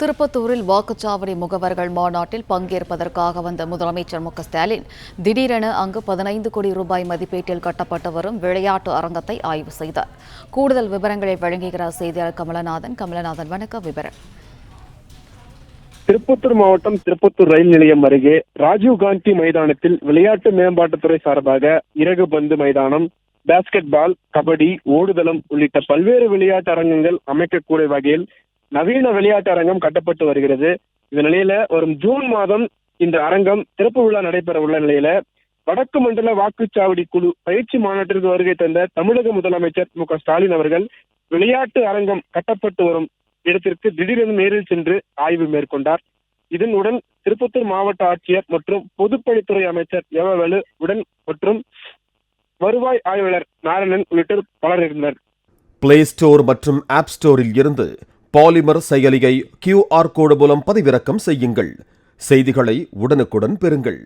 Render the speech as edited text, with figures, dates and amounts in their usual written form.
திருப்பத்தூரில் வாக்குச்சாவடி முகவர்கள் மாநாட்டில் பங்கேற்பதற்காக வந்த முதலமைச்சர் மு.க.ஸ்டாலின் திடீரென அங்கு 15 கோடி ரூபாய் மதிப்பீட்டில் கட்டப்பட்டு வரும் விளையாட்டு அரங்கத்தை ஆய்வு செய்தார். கூடுதல் விவரங்களை வழங்குகிறார் செய்தியாளர் கமலநாதன். வணக்கம். விவரம். திருப்பத்தூர் மாவட்டம் திருப்பத்தூர் ரயில் நிலையம் அருகே ராஜீவ்காந்தி மைதானத்தில் விளையாட்டு மேம்பாட்டுத்துறை சார்பாக இறகு பந்து மைதானம், பாஸ்கெட் பால், கபடி, ஓடுதளம் உள்ளிட்ட பல்வேறு விளையாட்டு அரங்கங்கள் அமைக்கக்கூடிய வகையில் நவீன விளையாட்டு அரங்கம் கட்டப்பட்டு வருகிறது. இந்த நிலையில வரும் ஜூன் மாதம் இந்த அரங்கம் திறப்பு விழா நடைபெற உள்ள நிலையில வடக்கு மண்டல வாக்குச்சாவடி குழு பயிற்சி மாநாட்டிற்கு வருகை தந்த தமிழக முதலமைச்சர் மு.க.ஸ்டாலின் அவர்கள் விளையாட்டு அரங்கம் கட்டப்பட்டு வரும் இடத்திற்கு திடீரென நேரில் சென்று ஆய்வு மேற்கொண்டார். இதனுடன் திருப்பத்தூர் மாவட்ட ஆட்சியர் மற்றும் பொதுப்பணித்துறை அமைச்சர் எவவேலு உடன் மற்றும் வருவாய் ஆய்வாளர் நாராயணன் உள்ளிட்டோர் பலர் இருந்தனர். பிளே ஸ்டோர் மற்றும் ஆப் ஸ்டோரில் இருந்து பாலிமர் செயலியை QR கோடு மூலம் பதிவிறக்கம் செய்யுங்கள். செய்திகளை உடனுக்குடன் பெறுங்கள்.